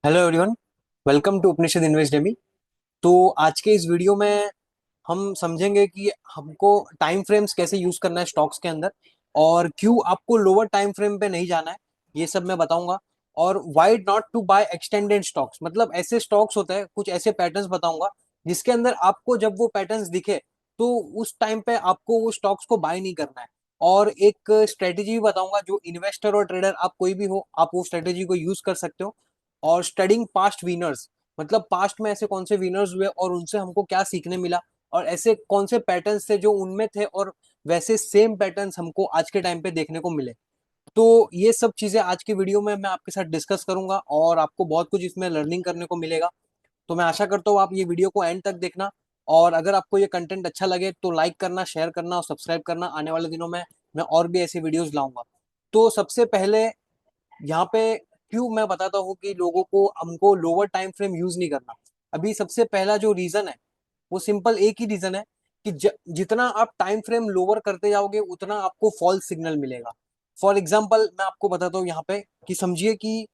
Hello everyone. Welcome to Upanishad invest demy. तो आज के इस वीडियो में हम समझेंगे कि हमको टाइम फ्रेम्स कैसे यूज करना है स्टॉक्स के अंदर, और क्यों आपको लोअर टाइम फ्रेम पे नहीं जाना है, ये सब मैं बताऊंगा। और why not to buy extended stocks, मतलब ऐसे स्टॉक्स होते हैं, कुछ ऐसे पैटर्न्स बताऊंगा जिसके अंदर आपको जब वो पैटर्न्स दिखे तो उस टाइम पे आपको वो स्टॉक्स को बाय नहीं करना है। और एक स्ट्रेटेजी भी बताऊंगा, जो इन्वेस्टर और ट्रेडर आप कोई भी हो, आप वो स्ट्रेटेजी को यूज कर सकते हो। और स्टडिंग पास्ट विनर्स, मतलब पास्ट में ऐसे कौन से विनर्स हुए और उनसे हमको क्या सीखने मिला, और ऐसे कौन से पैटर्न्स थे जो उनमें थे और वैसे सेम पैटर्न्स हमको आज के टाइम पे देखने को मिले। तो ये सब चीजें आज की वीडियो में मैं आपके साथ डिस्कस करूंगा और आपको बहुत कुछ इसमें लर्निंग करने को मिलेगा। तो मैं आशा करता हूँ आप ये वीडियो को एंड तक देखना। और अगर आपको ये कंटेंट अच्छा लगे तो लाइक करना, शेयर करना और सब्सक्राइब करना। आने वाले दिनों में मैं और भी ऐसे वीडियोस लाऊंगा। तो सबसे पहले यहाँ पे क्यों मैं बताता हूँ कि लोगों को हमको लोअर टाइम फ्रेम यूज नहीं करना। अभी सबसे पहला जो रीजन है वो सिंपल एक ही रीजन है कि जितना आप टाइम फ्रेम लोअर करते जाओगे उतना आपको फॉल्स सिग्नल मिलेगा। फॉर एग्जाम्पल मैं आपको बताता हूँ यहाँ पे कि समझिए कि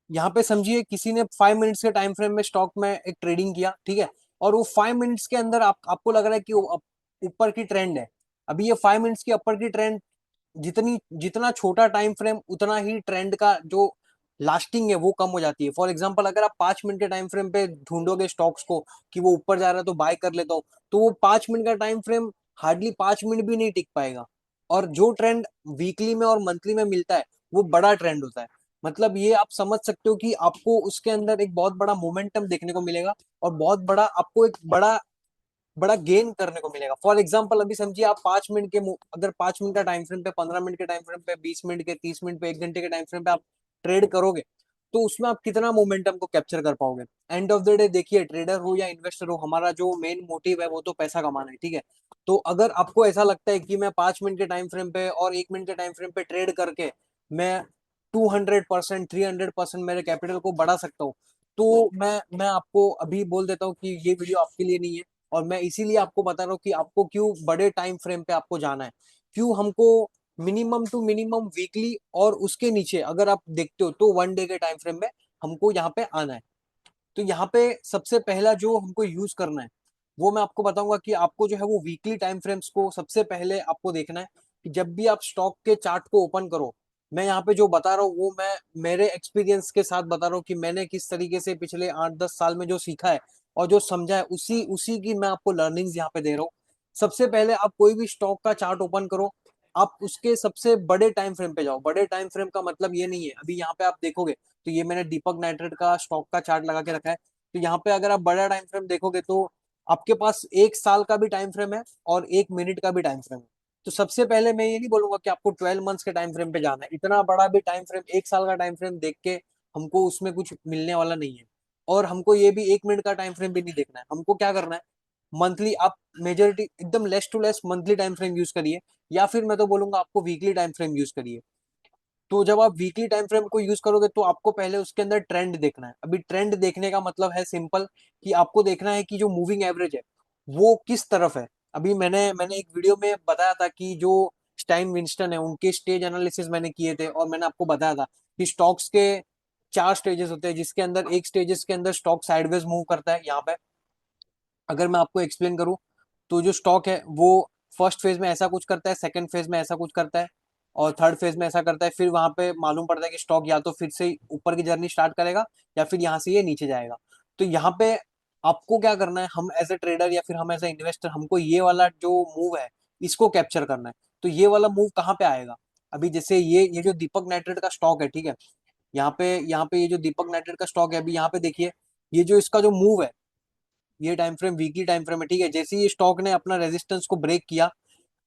यहाँ पे समझिए किसी ने 5 मिनट्स के टाइम फ्रेम में स्टॉक में एक ट्रेडिंग किया, ठीक है। और वो 5 मिनट्स के अंदर आपको लग रहा है कि वो ऊपर की ट्रेंड है। अभी ये 5 मिनट्स की अपर की ट्रेंड, जितनी जितना छोटा टाइम फ्रेम उतना ही ट्रेंड का जो लास्टिंग है वो कम हो जाती है। फॉर एग्जांपल अगर आप 5 मिनट के टाइम फ्रेम पे ढूंढोगे स्टॉक्स को कि वो ऊपर जा रहा है तो बाय कर लेता हूँ, तो वो 5 मिनट का टाइम फ्रेम हार्डली 5 मिनट भी नहीं टिक पाएगा। और जो ट्रेंड वीकली में और मंथली में मिलता है वो बड़ा ट्रेंड होता है। मतलब ये आप समझ सकते हो कि आपको उसके अंदर एक बहुत बड़ा मोमेंटम देखने को मिलेगा और बहुत बड़ा आपको एक बड़ा बड़ा गेन करने को मिलेगा। फॉर एग्जाम्पल अभी समझिए आप 5 मिनट के अगर 5 मिनट का टाइम फ्रेम पे, 15 मिनट के टाइम फ्रेम पे, 20 मिनट के, 30 मिनट पे, 1 घंटे के टाइम फ्रेम पे आप ट्रेड करोगे तो उसमें आप कितना मोमेंटम को कैप्चर कर पाओगे। एंड ऑफ द डे देखिए, ट्रेडर हो या इन्वेस्टर हो, हमारा जो मेन मोटिव है वो तो पैसा कमाना है, ठीक है। तो अगर आपको ऐसा लगता है कि मैं 5 मिनट के टाइम फ्रेम पे और 1 मिनट के टाइम फ्रेम पे ट्रेड करके मैं 200%, 300% मेरे कैपिटल को बढ़ा सकता हूँ, तो मैं आपको अभी बोल देता हूँ कि ये वीडियो आपके लिए नहीं है। और मैं इसीलिए आपको बता रहा हूँ कि आपको क्यों बड़े टाइम फ्रेम पे आपको जाना है, क्यों हमको मिनिमम टू मिनिमम वीकली और उसके नीचे अगर आप देखते हो तो 1 डे के टाइम फ्रेम में हमको यहाँ पे आना है। तो यहाँ पे सबसे पहला जो हमको यूज करना है वो मैं आपको बताऊंगा कि आपको जो है वो वीकली टाइम फ्रेम्स को सबसे पहले आपको देखना है। कि जब भी आप स्टॉक के चार्ट को ओपन करो, मैं यहाँ पे जो बता रहा हूँ वो मैं मेरे एक्सपीरियंस के साथ बता रहा हूँ कि मैंने किस तरीके से पिछले 8-10 साल में जो सीखा है और जो समझा है, उसी उसी की मैं आपको लर्निंग्स यहाँ पे दे रहा हूँ। सबसे पहले आप कोई भी स्टॉक का चार्ट ओपन करो, आप उसके सबसे बड़े टाइम फ्रेम पे जाओ। बड़े टाइम फ्रेम का मतलब ये नहीं है, अभी यहाँ पे आप देखोगे तो ये मैंने दीपक नाइट्रेट का स्टॉक का चार्ट लगा के रखा है। तो यहाँ पे अगर आप बड़ा टाइम फ्रेम देखोगे तो आपके पास 1 साल का भी टाइम फ्रेम है और 1 मिनट का भी टाइम फ्रेम है। तो सबसे पहले मैं ये नहीं बोलूंगा कि आपको 12 मंथ्स के टाइम फ्रेम पे जाना है। इतना बड़ा भी टाइम फ्रेम, 1 साल का टाइम फ्रेम देख के हमको उसमें कुछ मिलने वाला नहीं है। और हमको ये भी 1 मिनट का टाइम फ्रेम भी नहीं देखना है। हमको क्या करना है, मंथली आप मेजोरिटी एकदम less to less monthly time frame use करिए, या फिर मैं तो बोलूंगा आपको वीकली टाइम फ्रेम यूज करिए। तो जब आप वीकली टाइम फ्रेम को यूज करोगे तो आपको पहले उसके अंदर ट्रेंड देखना है। अभी ट्रेंड देखने का मतलब है सिंपल कि आपको देखना है कि जो मूविंग एवरेज है वो किस तरफ है। अभी मैंने एक वीडियो में बताया था कि जो स्टाइन विंस्टन है उनके स्टेज एनालिसिस मैंने किए थे, और मैंने आपको बताया था कि स्टॉक्स के 4 स्टेजेस होते हैं, जिसके अंदर एक स्टेजेस के अंदर स्टॉक साइडवेज मूव करता है। यहाँ पे अगर मैं आपको एक्सप्लेन करूं तो जो स्टॉक है वो फर्स्ट फेज में ऐसा कुछ करता है, सेकंड फेज में ऐसा कुछ करता है, और थर्ड फेज में ऐसा करता है। फिर वहां पे मालूम पड़ता है कि स्टॉक या तो फिर से ऊपर की जर्नी स्टार्ट करेगा या फिर यहाँ से ये नीचे जाएगा। तो यहाँ पे आपको क्या करना है, हम एज ए ट्रेडर या फिर हम एज ए इन्वेस्टर, हमको ये वाला जो मूव है इसको कैप्चर करना है। तो ये वाला मूव कहाँ पे आएगा, अभी जैसे ये जो दीपक नाइट्रेट का स्टॉक है, ठीक है। यहाँ पे ये जो दीपक नाइट्रेट का स्टॉक है, अभी यहाँ पे देखिए, ये जो इसका जो मूव है, ये time frame weekly time frame है, ठीक है। जैसे ही स्टॉक ने अपना रेजिस्टेंस को ब्रेक किया,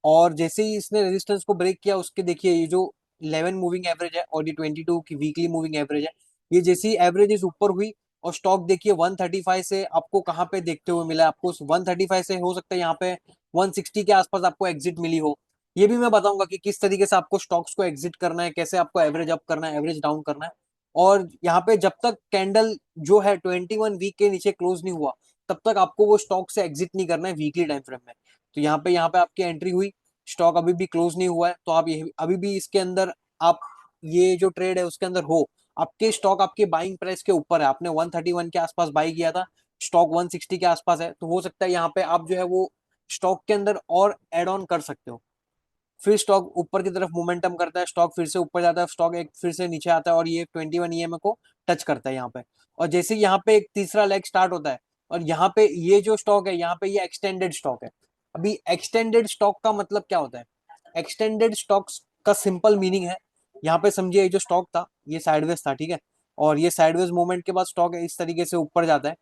और जैसे ही इसने रेजिस्टेंस को ब्रेक किया, उसके देखिए ये जो 11 मूविंग एवरेज है और ये 22 की वीकली मूविंग एवरेज है, ये जैसी एवरेजेस ऊपर हुई और स्टॉक देखिए 135 से आपको कहाँ पे देखते हुए मिला, आपको 135 से हो सकता है यहाँ पे 160 के आसपास आपको एग्जिट मिली हो। ये भी मैं बताऊंगा कि किस तरीके से आपको स्टॉक्स को एग्जिट करना है, कैसे आपको एवरेज अप करना है, एवरेज डाउन करना है। और यहाँ पे जब तक कैंडल जो है 21 वीक के नीचे क्लोज नहीं हुआ, तब तक आपको वो स्टॉक से एग्जिट नहीं करना है वीकली टाइम फ्रेम में। तो यहाँ पे आपकी एंट्री हुई, स्टॉक अभी भी क्लोज नहीं हुआ है, तो आप ये अभी भी इसके अंदर आप ये जो ट्रेड है उसके अंदर हो, आपके स्टॉक आपके बाइंग प्राइस के ऊपर है, आपने 131 के आसपास बाई किया था, स्टॉक 160 के आसपास है, तो हो सकता है यहाँ पे आप जो है वो स्टॉक के अंदर और एड ऑन कर सकते हो। फिर स्टॉक ऊपर की तरफ मोमेंटम करता है, स्टॉक फिर से ऊपर जाता है, स्टॉक एक फिर से नीचे आता है, और ये 21 ईएमए को टच करता है यहाँ पे। और जैसे यहाँ पे एक तीसरा लेग स्टार्ट होता है, और यहाँ पे ये जो स्टॉक है यहाँ पे ये एक्सटेंडेड स्टॉक है। अभी एक्सटेंडेड स्टॉक का मतलब क्या होता है? एक्सटेंडेड स्टॉक्स का सिंपल मीनिंग है, यहाँ पे समझिए ये जो स्टॉक था ये साइडवेज था, ठीक है, और ये साइडवेज मूवमेंट के बाद स्टॉक इस तरीके से ऊपर जाता है,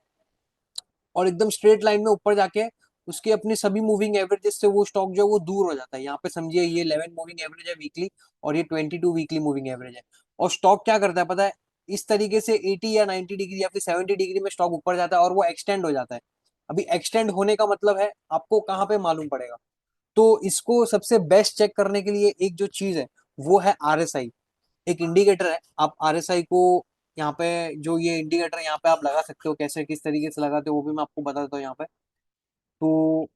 और एकदम स्ट्रेट लाइन में ऊपर जाके उसके अपनी सभी मूविंग एवरेजेस से वो स्टॉक जो है वो दूर हो जाता है। यहाँ पे समझिए ये 11 मूविंग एवरेज है वीकली, और ये 22 वीकली मूविंग एवरेज है। और स्टॉक क्या करता है पता है? इस तरीके से 80 या 90 डिग्री या फिर 70 डिग्री में स्टॉक ऊपर जाता है और वो एक्सटेंड हो जाता है। अभी एक्सटेंड होने का मतलब है आपको कहाँ पे मालूम पड़ेगा? तो इसको सबसे बेस्ट चेक करने के लिए एक जो चीज है वो है आरएसआई। एक इंडिकेटर है, आप आरएसआई को यहाँ पे, जो ये इंडिकेटर यहाँ पे आप लगा सकते हो, कैसे किस तरीके से लगाते हो वो भी मैं आपको बता देता हूँ यहाँ पे। तो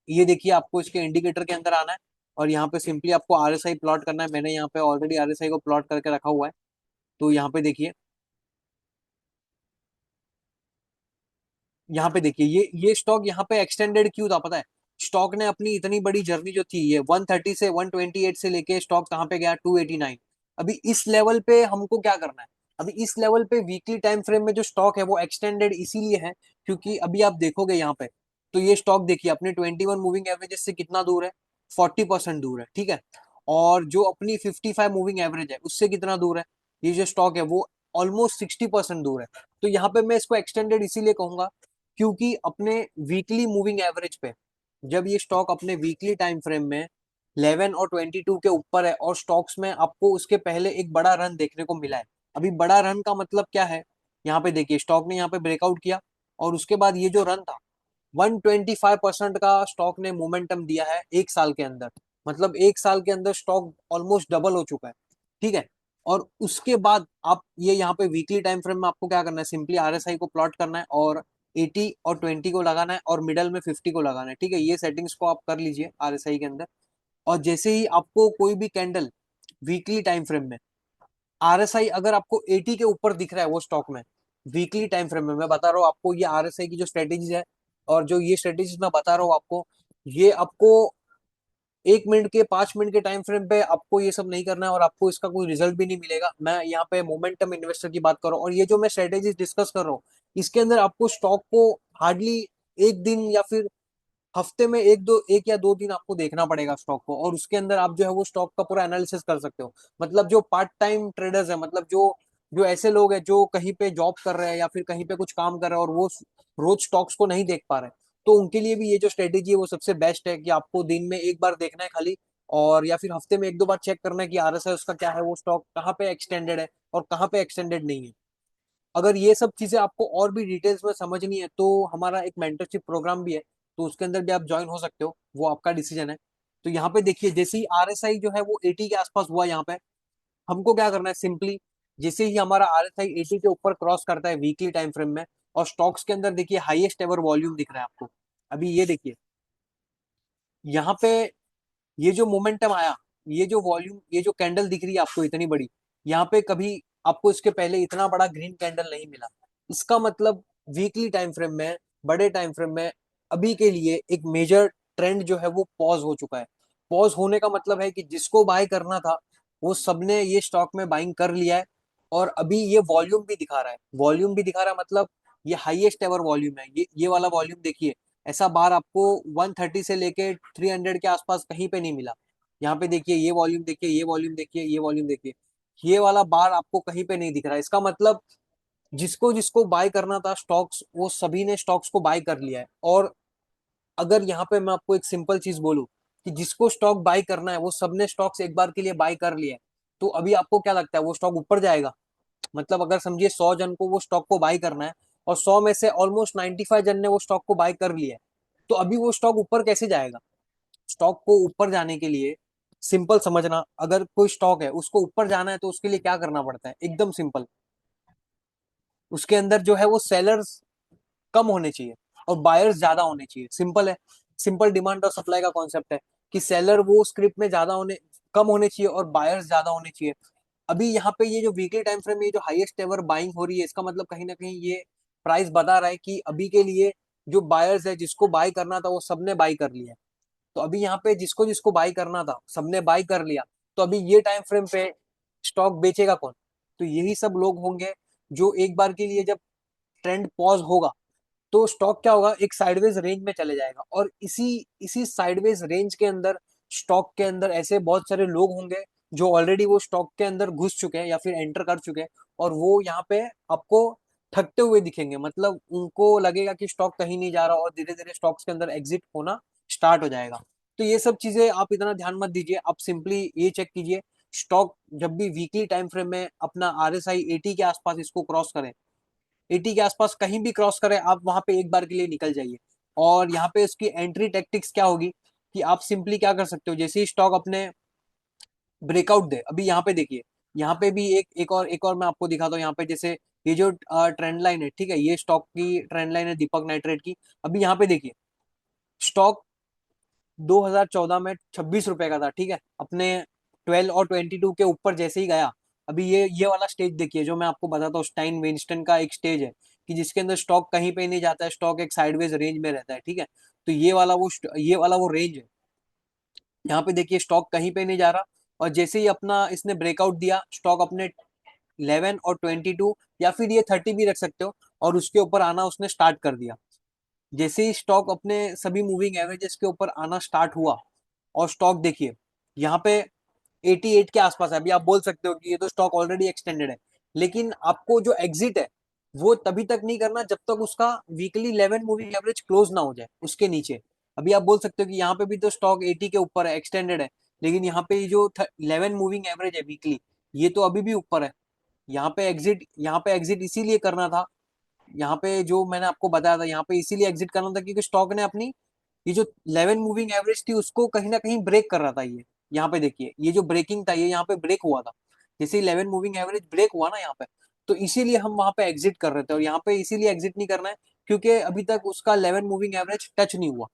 ये देखिए, आपको इसके इंडिकेटर के अंदर आना है, और यहाँ पे सिंपली आपको आरएसआई प्लॉट करना है। मैंने यहाँ पे ऑलरेडी आरएसआई को प्लॉट करके रखा हुआ है। तो यहाँ पे देखिए, यहाँ पे देखिए ये स्टॉक यहाँ पे एक्सटेंडेड क्यों था पता है? स्टॉक ने अपनी इतनी बड़ी जर्नी जो थी, ये 130 से 128 से लेके स्टॉक कहाँ पे गया? 289। अभी इस लेवल पे हमको क्या करना है? अभी इस लेवल पे वीकली टाइम फ्रेम में जो स्टॉक है वो एक्सटेंडेड इसीलिए है क्योंकि अभी आप देखोगे यहाँ पे, तो ये स्टॉक देखिए अपने 21 मूविंग एवरेजेस से कितना दूर है? 40% दूर है, ठीक है। और जो अपनी 55 मूविंग एवरेज है उससे कितना दूर है? ये जो स्टॉक है वो ऑलमोस्ट 60% दूर है। तो यहाँ पे मैं इसको एक्सटेंडेड इसीलिए कहूंगा क्योंकि अपने वीकली मूविंग एवरेज पे जब ये स्टॉक अपने वीकली टाइम फ्रेम में 11 और 22 के ऊपर है, और स्टॉक्स में आपको उसके पहले एक बड़ा रन देखने को मिला है। अभी बड़ा रन का मतलब क्या है? यहाँ पे देखिए स्टॉक ने यहाँ पे ब्रेकआउट किया, और उसके बाद ये जो रन था 125% का स्टॉक ने मोमेंटम दिया है एक साल के अंदर। मतलब एक साल के अंदर स्टॉक ऑलमोस्ट डबल हो चुका है, ठीक है। और उसके बाद आप ये यहाँ पे वीकली टाइम फ्रेम में आपको क्या करना है? सिंपली आरएसआई को प्लॉट करना है, और 80 और 20 को लगाना है, और मिडल में 50 को लगाना है, ठीक है। ये सेटिंग्स को आप कर लीजिए आरएसआई के अंदर। और जैसे ही आपको कोई भी कैंडल वीकली टाइम फ्रेम में, आरएसआई अगर आपको 80 के ऊपर दिख रहा है वो स्टॉक में वीकली टाइम फ्रेम में, मैं बता रहा हूँ आपको ये आरएसआई की जो स्ट्रेटेजी है, और जो ये स्ट्रेटेजी मैं बता रहा हूँ आपको, ये आपको 1 मिनट के 5 मिनट के टाइम फ्रेम पे आपको ये सब नहीं करना है, और आपको इसका कोई रिजल्ट भी नहीं मिलेगा। मैं यहाँ पे मोमेंटम इन्वेस्टर की बात कर रहा हूँ, और ये जो मैं स्ट्रेटेजी डिस्कस कर रहा हूँ इसके अंदर आपको स्टॉक को हार्डली एक दिन या फिर हफ्ते में एक या दो दिन आपको देखना पड़ेगा स्टॉक को, और उसके अंदर आप जो है वो स्टॉक का पूरा एनालिसिस कर सकते हो। मतलब जो पार्ट टाइम ट्रेडर्स है, मतलब जो जो ऐसे लोग हैं जो कहीं पे जॉब कर रहे हैं या फिर कहीं पे कुछ काम कर रहे हैं और वो रोज स्टॉक्स को नहीं देख पा रहे, तो उनके लिए भी ये जो स्ट्रेटेजी है वो सबसे बेस्ट है कि आपको दिन में एक बार देखना है खाली, और या फिर हफ्ते में एक दो बार चेक करना है कि आरएसआई उसका क्या है, वो स्टॉक कहाँ पे एक्सटेंडेड है और कहाँ पे एक्सटेंडेड नहीं है। अगर ये सब चीजें आपको और भी डिटेल्स में समझनी है तो हमारा एक मेंटरशिप प्रोग्राम भी है, तो उसके अंदर भी आप ज्वाइन हो सकते हो, वो आपका डिसीजन है। तो यहाँ पे देखिए जैसे ही आरएसआई जो है वो 80 के आसपास हुआ यहाँ पे, हमको क्या करना है? सिंपली जैसे ही हमारा आरएसआई 80 के ऊपर क्रॉस करता है वीकली टाइम फ्रेम में, और स्टॉक्स के अंदर देखिए हाईएस्ट एवर वॉल्यूम दिख रहा है आपको। अभी ये देखिए यहाँ पे ये जो मोमेंटम आया, ये जो वॉल्यूम, ये जो कैंडल दिख रही है आपको इतनी बड़ी, यहाँ पे कभी आपको इसके पहले इतना बड़ा ग्रीन कैंडल नहीं मिला। इसका मतलब वीकली टाइम फ्रेम में, बड़े टाइम फ्रेम में अभी के लिए एक मेजर ट्रेंड जो है वो पॉज हो चुका है। पॉज होने का मतलब है कि जिसको बाय करना था वो सबने ये स्टॉक में बाइंग कर लिया है, और अभी ये वॉल्यूम भी दिखा रहा है, वॉल्यूम भी दिखा रहा है, मतलब ये हाईएस्ट एवर वॉल्यूम है। ये वाला वॉल्यूम देखिए, ऐसा बार आपको 130 से लेके 300 के आसपास कहीं पे नहीं मिला। यहाँ पे देखिए ये वॉल्यूम देखिए, ये वॉल्यूम देखिए, ये वॉल्यूम देखिए, ये वाला बार आपको कहीं पे नहीं दिख रहा है। इसका मतलब जिसको जिसको बाय करना था स्टॉक्स, वो सभी ने स्टॉक्स को बाय कर लिया है। और अगर यहाँ पे मैं आपको एक सिंपल चीज बोलूं कि जिसको स्टॉक बाय करना है वो सबने स्टॉक्स एक बार के लिए बाय कर लिया है, तो अभी आपको क्या लगता है वो स्टॉक ऊपर जाएगा? मतलब अगर समझिए 100 जन को वो स्टॉक को बाय करना है, और 100 में से ऑलमोस्ट 95 जन ने वो स्टॉक को बाय कर लिया है, तो अभी वो स्टॉक ऊपर कैसे जाएगा? स्टॉक को ऊपर जाने के लिए सिंपल समझना, अगर कोई स्टॉक है उसको ऊपर जाना है तो उसके लिए क्या करना पड़ता है? एकदम सिंपल, उसके अंदर जो है वो सेलर्स कम होने चाहिए और बायर्स ज्यादा होने चाहिए। सिंपल है, सिंपल डिमांड और सप्लाई का कॉन्सेप्ट है कि सेलर वो स्क्रिप्ट में ज्यादा होने, कम होने चाहिए और बायर्स ज्यादा होने चाहिए। अभी यहाँ पे ये जो वीकली टाइम फ्रेम में ये जो हाईएस्ट एवर बाइंग हो रही है, इसका मतलब कहीं ना कहीं ये प्राइस बता रहा है कि अभी के लिए जो बायर्स है, जिसको बाय करना था वो सबने बाय कर लिया। तो अभी यहाँ पे जिसको जिसको बाय करना था सबने बाय कर लिया। तो अभी ये टाइम फ्रेम पे स्टॉक बेचेगा कौन? तो यही सब लोग होंगे जो एक बार के लिए, जब ट्रेंड पॉज होगा तो स्टॉक क्या होगा, एक साइडवेज रेंज में चले जाएगा। और इसी इसी साइडवेज रेंज के अंदर, स्टॉक के अंदर ऐसे बहुत सारे लोग होंगे जो ऑलरेडी वो स्टॉक के अंदर घुस चुके हैं या फिर एंटर कर चुके हैं, और वो यहाँ पे आपको थकते हुए दिखेंगे। मतलब उनको लगेगा कि स्टॉक कहीं नहीं जा रहा, और धीरे धीरे स्टॉक्स के अंदर एग्जिट होना स्टार्ट हो जाएगा। तो ये सब चीजें आप इतना ध्यान मत दीजिए, आप सिंपली ये चेक कीजिए, स्टॉक जब भी वीकली टाइम फ्रेम में अपना RSI 80 के आसपास इसको क्रॉस करें, 80 के आसपास कहीं भी क्रॉस करे, आप वहां पे एक बार के लिए निकल जाइए। और यहाँ पे उसकी एंट्री टेक्टिक्स क्या होगी, कि आप सिंपली क्या कर सकते हो, जैसे ही स्टॉक अपने ब्रेकआउट दे, अभी यहाँ पे देखिए, यहाँ पे भी एक और मैं आपको दिखाता हूँ। यहाँ पे जैसे ये जो ट्रेंड लाइन है, ठीक है, ये स्टॉक की ट्रेंड लाइन है दीपक नाइट्रेट की। अभी यहाँ पे देखिए, स्टॉक 2014 में 26 रुपए का था, ठीक है, अपने 12 और 22 के ऊपर जैसे ही गया, अभी ये वाला स्टेज देखिए जो मैं आपको बताता हूँ, स्टाइन वेंस्टन का एक स्टेज है कि जिसके अंदर स्टॉक कहीं पे नहीं जाता है, स्टॉक एक साइडवेज रेंज में रहता है, ठीक है। तो ये वाला वो रेंज है। यहाँ पे देखिए स्टॉक कहीं पे नहीं जा रहा, और जैसे ही अपना इसने ब्रेकआउट दिया, स्टॉक अपने 11 और 22 या फिर ये 30 भी रख सकते हो, और उसके ऊपर आना उसने स्टार्ट कर दिया। जैसे ही स्टॉक अपने सभी मूविंग एवरेजेस के ऊपर आना स्टार्ट हुआ, और स्टॉक देखिए यहाँ पे 88 के आसपास है। अभी आप बोल सकते हो कि ये तो स्टॉक ऑलरेडी एक्सटेंडेड है, लेकिन आपको जो एग्जिट है वो तभी तक नहीं करना जब तक उसका वीकली 11 मूविंग एवरेज क्लोज ना हो जाए उसके नीचे। अभी आप बोल सकते हो कि यहाँ पे भी तो स्टॉक 80 के ऊपर है, एक्सटेंडेड है, लेकिन यहाँ पे जो 11 मूविंग एवरेज है वीकली, ये तो अभी भी ऊपर है। यहाँ पे एग्जिट इसीलिए करना था। यहाँ पे जो मैंने आपको बताया था, यहाँ पे इसीलिए एग्जिट करना था क्योंकि स्टॉक ने अपनी ये जो 11 मूविंग एवरेज थी उसको कहीं ना कहीं ब्रेक कर रहा था ये। यहाँ पे देखिए ये जो ब्रेकिंग था, ये यहाँ पे ब्रेक हुआ था। जैसे 11 मूविंग एवरेज ब्रेक हुआ ना यहाँ पे, तो इसीलिए हम वहां पे एग्जिट कर रहे थे। और यहाँ पे इसीलिए एग्जिट नहीं करना है क्योंकि अभी तक उसका 11 मूविंग एवरेज टच नहीं हुआ,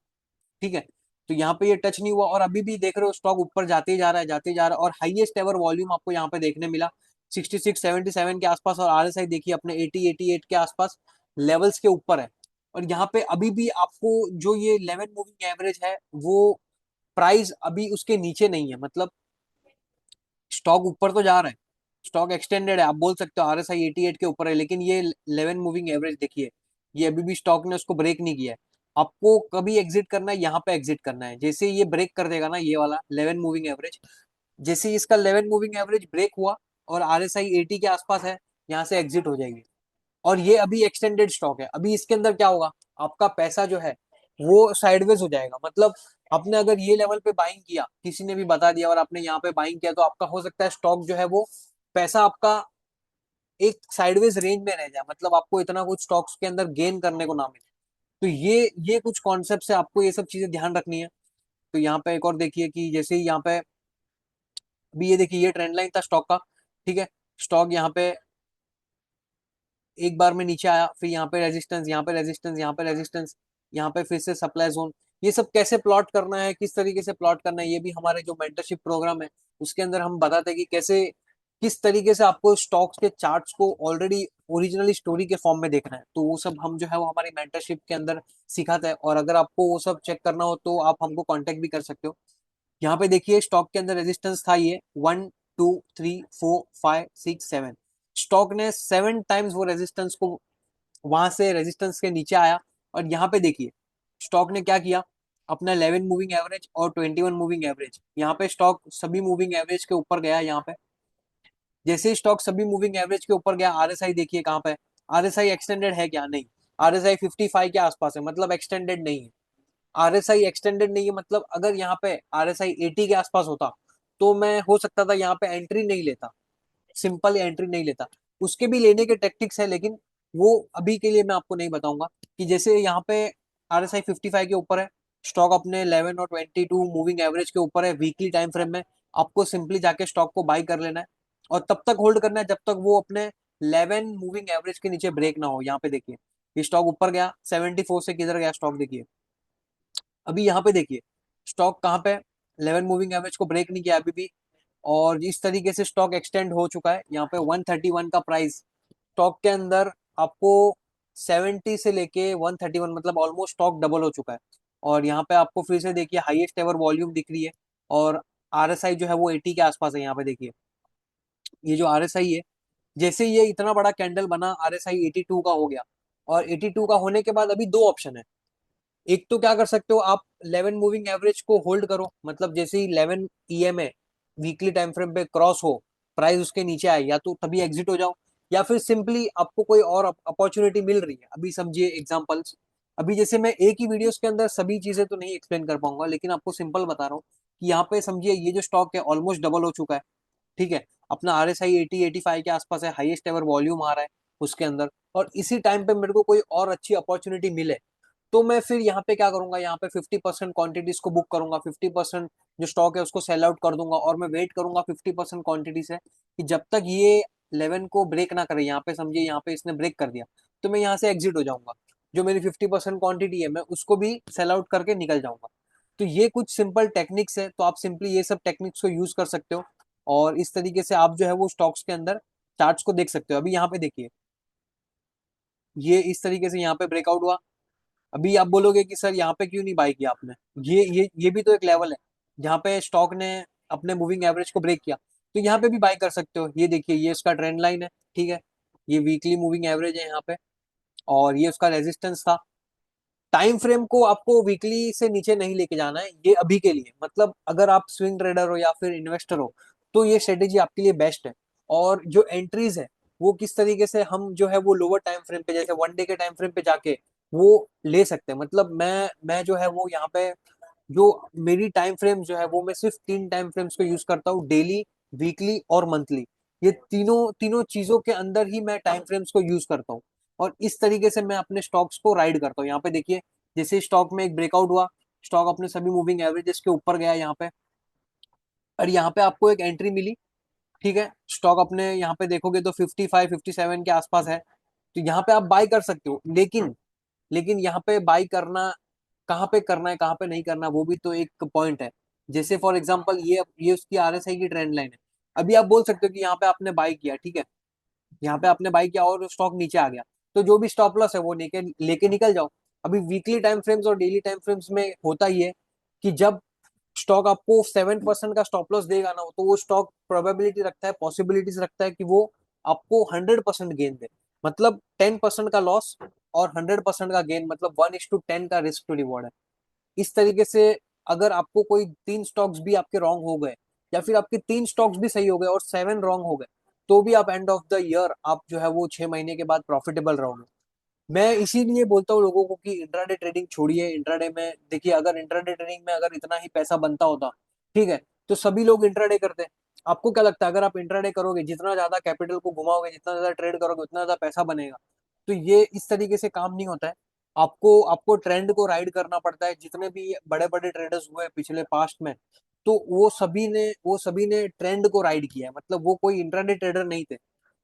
ठीक है। तो यहाँ पे ये टच नहीं हुआ, और अभी भी देख रहे हो स्टॉक ऊपर जाते ही जा रहा है, जाते ही जा रहा है, और हाईएस्ट एवर वॉल्यूम आपको यहाँ पे देखने मिला 66-77 के आसपास, और RSI देखिए अपने 80-88 के आसपास लेवल्स के ऊपर है। और यहाँ पे अभी भी आपको जो ये 11 मूविंग एवरेज है, वो प्राइस अभी उसके नीचे नहीं है। मतलब स्टॉक ऊपर तो जा रहा है, स्टॉक एक्सटेंडेड है, आप बोल सकते हो RSI 88 के ऊपर है, लेकिन ये 11 मूविंग एवरेज देखिए, ये अभी भी स्टॉक ने उसको ब्रेक नहीं किया है। आपको कभी एग्जिट करना है, यहाँ पे एग्जिट करना है, जैसे ये ब्रेक कर देगा ना ये वाला 11 मूविंग एवरेज, जैसे ही इसका 11 मूविंग एवरेज ब्रेक हुआ और RSI 80 के आसपास है, यहाँ से एग्जिट हो जाएगी। और ये अभी एक्सटेंडेड स्टॉक है, अभी इसके अंदर क्या होगा, आपका पैसा जो है वो साइडवेज हो जाएगा। मतलब आपने अगर ये लेवल पे बाइंग किया, किसी ने भी बता दिया और आपने यहाँ पे बाइंग किया, तो आपका हो सकता है स्टॉक जो है वो पैसा आपका एक साइडवेज रेंज में रह जाए, मतलब आपको इतना कुछ स्टॉक्स के अंदर गेन करने को ना मिले। तो ये कुछ कॉन्सेप्ट है, आपको ये सब चीजें ध्यान रखनी है। तो यहाँ पे एक और देखिए कि जैसे ही यहाँ पे अभी ये देखिए, ये ट्रेंड लाइन था स्टॉक का, ठीक है। स्टॉक यहाँ पे एक बार में नीचे आया, फिर यहाँ पे रेजिस्टेंस, यहाँ पे रेजिस्टेंस, यहाँ पे रेजिस्टेंस, यहाँ पे फिर से सप्लाई जोन। ये सब कैसे प्लॉट करना है, किस तरीके से प्लॉट करना है, ये भी हमारे जो मेंटरशिप प्रोग्राम है उसके अंदर हम बताते हैं कि कैसे, किस तरीके से आपको स्टॉक्स के चार्ट्स को ऑलरेडी ओरिजिनली स्टोरी के फॉर्म में देखना है। तो वो सब हम जो है वो हमारी मेंटरशिप के अंदर सिखाते हैं, और अगर आपको वो सब चेक करना हो तो आप हमको कांटेक्ट भी कर सकते हो। यहाँ पे देखिए स्टॉक के अंदर रेजिस्टेंस था ये 1 2 3 4 5 6 7। स्टॉक ने 7 टाइम्स वो रेजिस्टेंस को, वहां से रेजिस्टेंस के नीचे आया। और यहाँ पे देखिए स्टॉक ने क्या किया, अपना 11 मूविंग एवरेज और 21 मूविंग एवरेज, यहाँ पे स्टॉक सभी मूविंग एवरेज के ऊपर गया। यहाँ पे जैसे ही स्टॉक सभी मूविंग एवरेज के ऊपर गया, RSI देखिए कहाँ पे, RSI एक्सटेंडेड है क्या? नहीं। RSI 55 के आसपास है, मतलब एक्सटेंडेड नहीं है। RSI एक्सटेंडेड नहीं है, मतलब अगर यहाँ पे RSI 80 के आसपास होता तो मैं हो सकता था यहाँ पे एंट्री नहीं लेता, सिंपल एंट्री नहीं लेता। उसके भी लेने के टेक्टिक्स है, लेकिन वो अभी के लिए मैं आपको नहीं बताऊंगा। कि जैसे यहाँ पे RSI 55 के ऊपर है, स्टॉक अपने 11 और 22 मूविंग एवरेज के ऊपर है वीकली टाइम फ्रेम में, आपको सिंपली जाके स्टॉक को बाई कर लेना है, और तब तक होल्ड करना है जब तक वो अपने 11 मूविंग एवरेज के नीचे ब्रेक ना हो। यहाँ पे देखिए ये स्टॉक ऊपर गया, 74 से किधर गया स्टॉक देखिए। अभी यहाँ पे देखिए स्टॉक कहाँ पे, 11 मूविंग एवरेज को ब्रेक नहीं किया अभी भी, और इस तरीके से स्टॉक एक्सटेंड हो चुका है। यहाँ पे 131 का प्राइस स्टॉक के अंदर आपको 70 से लेके 131, मतलब ऑलमोस्ट स्टॉक डबल हो चुका है। और यहाँ पे आपको फिर से देखिए हाईएस्ट एवर वॉल्यूम दिख रही है, और आरएसआई जो है वो 80 के आसपास है। यहाँ पे देखिए ये जो आरएसआई है, जैसे ये इतना बड़ा कैंडल बना, आरएसआई 82 का हो गया। और 82 का होने के बाद अभी दो ऑप्शन है। एक तो क्या कर सकते हो आप, 11 मूविंग एवरेज को होल्ड करो, मतलब जैसे ही 11 ईएमए वीकली टाइम फ्रेम पे क्रॉस हो, प्राइस उसके नीचे आए, या तो तभी एग्जिट हो जाओ, या फिर सिंपली आपको कोई और अपॉर्चुनिटी मिल रही है। अभी समझिए एग्जांपल्स, अभी जैसे मैं एक ही वीडियोस के अंदर सभी चीजें तो नहीं एक्सप्लेन कर पाऊंगा, लेकिन आपको सिंपल बता रहा हूँ कि यहाँ पे समझिए ये जो स्टॉक है ऑलमोस्ट डबल हो चुका है। ठीक है, अपना आरएसआई 80-85 के आसपास है, हाईएस्ट एवर वॉल्यूम आ रहा है उसके अंदर, और इसी टाइम पे मेरे को कोई और अच्छी अपॉर्चुनिटी मिले, तो मैं फिर यहाँ पे क्या करूंगा, यहाँ पे 50% क्वांटिटीज को बुक करूंगा, 50% जो स्टॉक है उसको सेल आउट कर दूंगा, और मैं वेट करूंगा 50% क्वांटिटी से कि जब तक ये 11 को ब्रेक ना करे। यहाँ पे समझिए यहाँ पे इसने ब्रेक कर दिया, तो मैं यहाँ से एग्जिट हो जाऊंगा। जो मेरी 50% क्वांटिटी है मैं उसको भी सेल आउट करके निकल जाऊंगा। तो ये कुछ सिंपल टेक्निक्स है, तो आप सिंपली ये सब टेक्निक्स को यूज कर सकते हो, और इस तरीके से आप जो है वो स्टॉक्स के अंदर चार्ट्स को देख सकते हो। अभी यहाँ पे देखिए ये इस तरीके से यहाँ पे ब्रेकआउट हुआ। अभी आप बोलोगे कि सर यहाँ पे क्यों नहीं बाई किया आपने, ये भी तो एक लेवल है जहाँ पे स्टॉक ने अपने मूविंग एवरेज को ब्रेक किया, तो यहाँ पे भी बाई कर सकते हो। ये देखिए ये उसका ट्रेंड लाइन है, ठीक है, ये वीकली मूविंग एवरेज है यहाँ पे, और ये उसका रेजिस्टेंस था। टाइम फ्रेम को आपको वीकली से नीचे नहीं लेके जाना है ये अभी के लिए, मतलब अगर आप स्विंग ट्रेडर हो या फिर इन्वेस्टर हो तो ये स्ट्रेटेजी आपके लिए बेस्ट है। और जो एंट्रीज है वो किस तरीके से हम जो है वो लोअर टाइम फ्रेम पे, जैसे 1 डे के टाइम फ्रेम पे जाके वो ले सकते हैं। मतलब मैं जो है वो यहाँ पे जो मेरी टाइम फ्रेम जो है वो मैं सिर्फ 3 टाइम फ्रेम्स को यूज करता हूँ, डेली, वीकली और मंथली। ये तीनों तीनों चीजों के अंदर ही मैं टाइम फ्रेम्स को यूज करता हूँ, और इस तरीके से मैं अपने स्टॉक्स को राइड करता हूँ। यहाँ पे देखिए जैसे स्टॉक में एक ब्रेकआउट हुआ, स्टॉक अपने सभी मूविंग एवरेजेस के ऊपर गया यहाँ पे, और यहाँ पे आपको एक एंट्री मिली। ठीक है, स्टॉक अपने यहाँ पे देखोगे तो 55-57 के आसपास है, तो यहाँ पे आप बाय कर सकते हो। लेकिन यहाँ पे बाई करना कहाँ पे करना है, कहाँ पे नहीं करना, वो भी तो एक पॉइंट है। जैसे फॉर एग्जांपल ये उसकी आरएसआई की ट्रेंड लाइन है। अभी आप बोल सकते हो कि यहाँ पे आपने बाई किया, ठीक है, यहाँ पे आपने बाई किया और स्टॉक नीचे आ गया, तो जो भी स्टॉप लॉस है वो लेके लेके निकल जाओ। अभी वीकली टाइम फ्रेम्स और डेली टाइम फ्रेम्स में होता ही है कि जब स्टॉक आपको 7% का स्टॉप लॉस देगा ना, तो वो स्टॉक प्रोबेबिलिटी रखता है, पॉसिबिलिटीज रखता है कि वो आपको 100% गेन दे। मतलब 10% का लॉस और 100% का गेन, मतलब 1:10 का रिस्क टू रिवॉर्ड है। इस तरीके से अगर आपको कोई 3 स्टॉक्स भी आपके रॉन्ग हो गए, या फिर आपके 3 स्टॉक्स भी सही हो गए और 7 रॉन्ग हो गए, तो भी आप एंड ऑफ द ईयर आप जो है वो 6 महीने के बाद प्रॉफिटेबल रहोगे। मैं इसीलिए बोलता हूँ लोगों को कि इंट्राडे ट्रेडिंग छोड़िए। इंट्राडे में देखिए, अगर इंट्राडे ट्रेडिंग में अगर इतना ही पैसा बनता होता, ठीक है, तो सभी लोग इंट्राडे करते। आपको क्या लगता है, अगर आप इंट्राडे करोगे, जितना ज्यादा कैपिटल को घुमाओगे, जितना ज्यादा ट्रेड करोगे, उतना ज्यादा पैसा बनेगा? तो ये इस तरीके से काम नहीं होता है। आपको आपको ट्रेंड को राइड करना पड़ता है। जितने भी बड़े बड़े ट्रेडर्स हुए पिछले पास्ट में, तो वो सभी ने ट्रेंड को राइड किया है, मतलब वो कोई इंट्राडे ट्रेडर नहीं थे।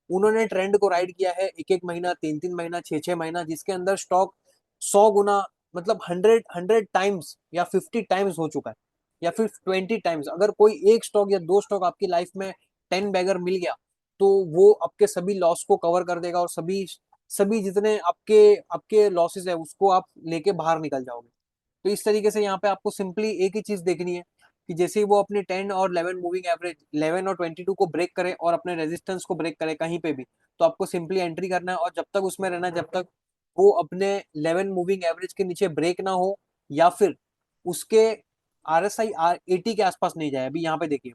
उन्होंने ट्रेंड को राइड किया है 1-1 महीना, 3-3 महीना, 6-6 महीना, जिसके अंदर स्टॉक 100 गुना, मतलब 100 टाइम्स या 50 टाइम्स हो चुका है, या फिर 20 टाइम्स। अगर कोई एक स्टॉक या 2 स्टॉक आपकी लाइफ में 10 बैगर मिल गया, तो वो आपके सभी लॉस को कवर कर देगा, और सभी सभी जितने आपके आपके लॉसेस है उसको आप लेके बाहर निकल जाओगे। तो इस तरीके से यहाँ पे आपको सिंपली एक ही चीज देखनी है कि जैसे ही वो अपने 10 और 11 मूविंग एवरेज, 11 और 22 को ब्रेक करे और अपने रेजिस्टेंस को ब्रेक करे कहीं पे भी, तो आपको सिंपली एंट्री करना है, और जब तक उसमें रहना है, जब तक वो अपने 11 मूविंग एवरेज के नीचे ब्रेक ना हो, या फिर उसके आरएसआई 80 के आसपास नहीं जाए। अभी यहाँ पे देखिए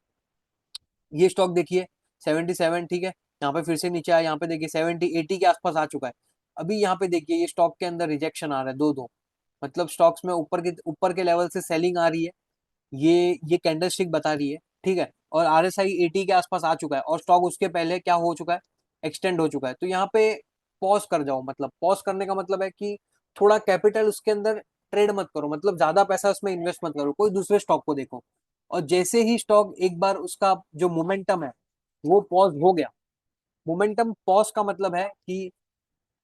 ये स्टॉक देखिए 77, ठीक है, यहाँ पे फिर से नीचे आया, यहाँ पे देखिए 70-80 के आसपास आ चुका है। अभी यहाँ पे देखिए ये स्टॉक के अंदर रिजेक्शन आ रहा है, दो दो, मतलब स्टॉक्स में ऊपर के लेवल से सेलिंग आ रही है। ये कैंडल स्टिक बता रही है, ठीक है, और आरएसआई 80 के आसपास आ चुका है, और स्टॉक उसके पहले क्या हो चुका है, एक्सटेंड हो चुका है। तो यहाँ पे पॉज कर जाओ, मतलब पॉज करने का मतलब है कि थोड़ा कैपिटल उसके अंदर ट्रेड मत करो, मतलब ज्यादा पैसा उसमें इन्वेस्ट मत करो, कोई दूसरे स्टॉक को देखो। और जैसे ही स्टॉक एक बार उसका जो मोमेंटम है वो पॉज हो गया, मोमेंटम पॉज का मतलब है कि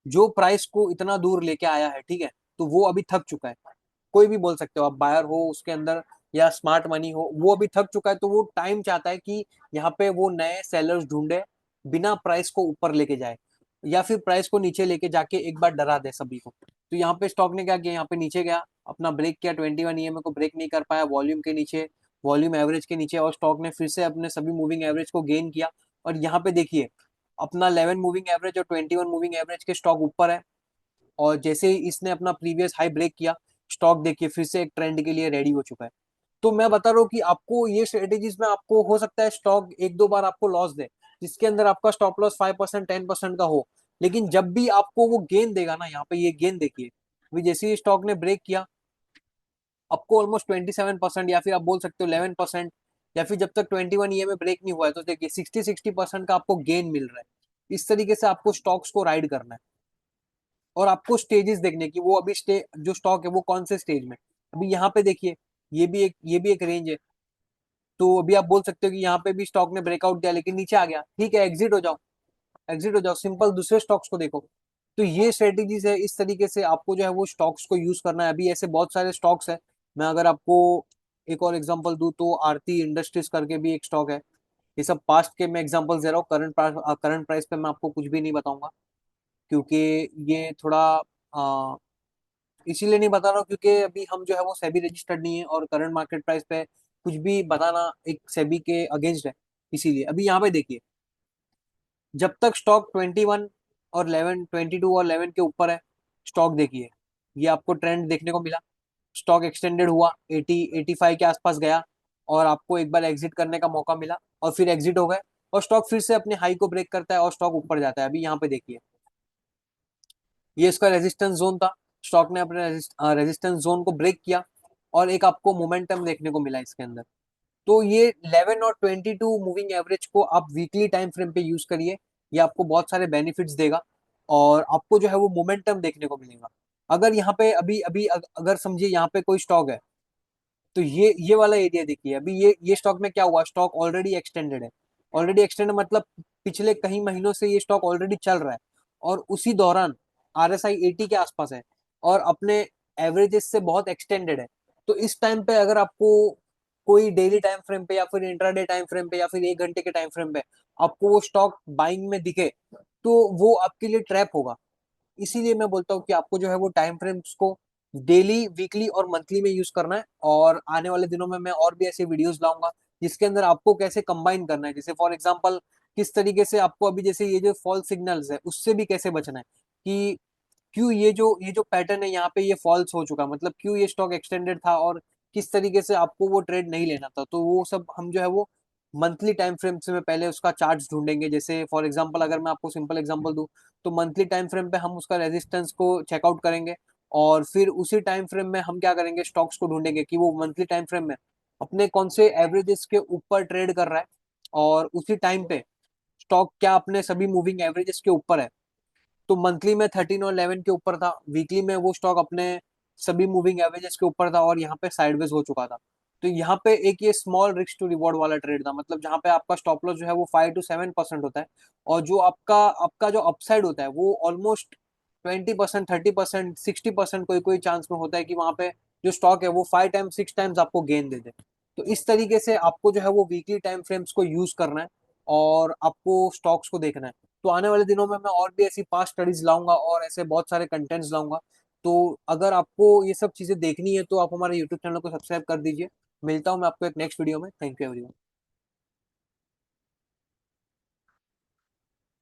जो प्राइस को इतना दूर लेके आया है, ठीक है, तो वो अभी थक चुका है। कोई भी बोल सकते हो आप, बायर हो उसके अंदर, या स्मार्ट मनी हो, वो अभी थक चुका है, तो वो टाइम चाहता है कि यहाँ पे वो नए सेलर्स ढूंढे, बिना प्राइस को ऊपर लेके जाए या फिर प्राइस को नीचे लेके जाके एक बार डरा दे सभी को। तो यहाँ पे स्टॉक ने क्या किया, यहाँ पे नीचे गया, अपना ब्रेक किया, 21 EMA को ब्रेक नहीं कर पाया, वॉल्यूम के नीचे, वॉल्यूम एवरेज के नीचे, और स्टॉक ने फिर से अपने सभी मूविंग एवरेज को गेन किया। और यहाँ पे देखिए अपना 11 मूविंग एवरेज और 21 मूविंग एवरेज के स्टॉक ऊपर है। और जैसे ही इसने अपना प्रीवियस हाई ब्रेक किया, स्टॉक देखिए फिर से एक ट्रेंड के लिए रेडी हो चुका है। तो मैं बता रहा हूँ कि आपको ये स्ट्रेटेजीज में आपको हो सकता है स्टॉक एक दो बार आपको लॉस दे, जिसके अंदर आपका स्टॉप लॉस 5% 10% का हो, लेकिन जब भी आपको वो गेन देगा ना, यहाँ पे ये गेन देखिए, अभी जैसे ही स्टॉक ने ब्रेक किया, आपको ऑलमोस्ट 27% या फिर आप बोल सकते हो 11%, या फिर जब तक 21 EMA ब्रेक नहीं हुआ है तो देखिए 60% का आपको गेन मिल रहा है। इस तरीके से आपको स्टॉक्स को राइड करना है, और आपको स्टेजेस देखने की, वो अभी जो स्टॉक है वो कौन से स्टेज में। अभी यहाँ पे देखिए, ये भी एक रेंज है। तो अभी आप बोल सकते हो कि यहाँ पे भी स्टॉक ने ब्रेकआउट दिया लेकिन नीचे आ गया, ठीक है, एग्जिट हो जाओ, एग्जिट हो जाओ, सिंपल, दूसरे स्टॉक्स को देखो। तो ये स्ट्रेटेजीज है, इस तरीके से आपको जो है वो स्टॉक्स को यूज करना है। अभी ऐसे बहुत सारे स्टॉक्स है, मैं अगर आपको एक और एग्जांपल दूं तो आरती इंडस्ट्रीज करके भी एक स्टॉक है। ये सब पास्ट के मैं एग्जांपल दे रहा हूँ, करंट प्राइस पे मैं आपको कुछ भी नहीं बताऊंगा, क्योंकि ये थोड़ा इसीलिए नहीं बता रहा हूँ क्योंकि अभी हम जो है वो सेबी रजिस्टर्ड नहीं है, और करंट मार्केट प्राइस पे कुछ भी बताना एक सेबी के अगेंस्ट है। इसीलिए अभी यहाँ पे देखिए, जब तक स्टॉक 21 और 11, 22 और 11 के ऊपर है, स्टॉक देखिए, ये आपको ट्रेंड देखने को मिला, स्टॉक एक्सटेंडेड हुआ, 80 85 के आसपास गया, और आपको एक बार एग्जिट करने का मौका मिला, और फिर एग्जिट हो गए, और स्टॉक फिर से अपने हाई को ब्रेक करता है और स्टॉक ऊपर जाता है। अभी यहाँ पे देखिए, ये इसका रेजिस्टेंस जोन था, स्टॉक ने अपने रेजिस्टेंस जोन को ब्रेक किया, और एक आपको मोमेंटम देखने को मिला इसके अंदर। तो ये 11 और 22 मूविंग एवरेज को आप वीकली टाइम फ्रेम पे यूज करिए, ये आपको बहुत सारे बेनिफिट्स देगा, और आपको जो है वो मोमेंटम देखने को मिलेगा। अगर यहाँ पे अभी अभी अगर समझिए यहाँ पे कोई स्टॉक है, तो ये वाला एरिया देखिए, अभी ये स्टॉक में क्या हुआ, स्टॉक ऑलरेडी एक्सटेंडेड है। ऑलरेडी एक्सटेंडेड मतलब पिछले कई महीनों से ये स्टॉक ऑलरेडी चल रहा है, और उसी दौरान RSI 80 के आसपास है, और अपने एवरेजेस से बहुत एक्सटेंडेड है। तो इस टाइम पे अगर आपको कोई डेली टाइम फ्रेम पे या फिर इंट्राडे टाइम फ्रेम पे या फिर 1 घंटे के टाइम फ्रेम पे आपको वो स्टॉक बाइंग में दिखे, तो वो आपके लिए ट्रैप होगा। इसीलिए मैं बोलता हूँ कि आपको जो है वो टाइम फ्रेम्स को डेली, वीकली और मंथली में यूज करना है। और आने वाले दिनों में मैं और भी ऐसे वीडियोस लाऊंगा जिसके अंदर आपको कैसे कंबाइन करना है, जैसे फॉर एग्जांपल किस तरीके से आपको अभी जैसे ये जो फॉल्स सिग्नल्स है उससे भी कैसे बचना है, कि क्यों ये जो पैटर्न है यहाँ पे ये फॉल्स हो चुका, मतलब क्यों ये स्टॉक एक्सटेंडेड था, और किस तरीके से आपको वो ट्रेड नहीं लेना था। तो वो सब हम जो है वो मंथली टाइम फ्रेम से में पहले उसका चार्ट्स ढूंढेंगे। जैसे फॉर एग्जांपल अगर मैं आपको सिंपल एग्जांपल दूं, तो मंथली टाइम फ्रेम पे हम उसका रेजिस्टेंस को चेकआउट करेंगे, और फिर उसी टाइम फ्रेम में हम क्या करेंगे, स्टॉक्स को ढूंढेंगे कि वो मंथली टाइम फ्रेम में अपने कौन से एवरेजेस के ऊपर ट्रेड कर रहा है, और उसी टाइम पे स्टॉक क्या अपने सभी मूविंग एवरेजेस के ऊपर है। तो मंथली में 13 और 11 के ऊपर था, वीकली में वो स्टॉक अपने सभी मूविंग एवरेजेस के ऊपर था, और यहाँ पे साइडवेज हो चुका था। तो यहाँ पे एक ये स्मॉल रिस्क टू रिवॉर्ड वाला ट्रेड था, मतलब जहाँ पे आपका स्टॉप लॉस जो है वो 5 to 7% होता है, और जो आपका आपका जो अपसाइड होता है वो ऑलमोस्ट 20%, 30%, 60%, कोई कोई चांस में होता है कि वहां पे जो स्टॉक है वो 5 टाइम्स 6 टाइम्स आपको गेन दे दे। तो इस तरीके से आपको जो है वो वीकली टाइम फ्रेम्स को यूज करना है, और आपको स्टॉक्स को देखना है। तो आने वाले दिनों में मैं और भी ऐसी पास्ट स्टडीज लाऊंगा और ऐसे बहुत सारे कंटेंट्स लाऊंगा। तो अगर आपको ये सब चीजें देखनी है तो आप हमारे यूट्यूब चैनल को सब्सक्राइब कर दीजिए। मिलता हूँ मैं आपको एक नेक्स्ट वीडियो में। Thank you everyone.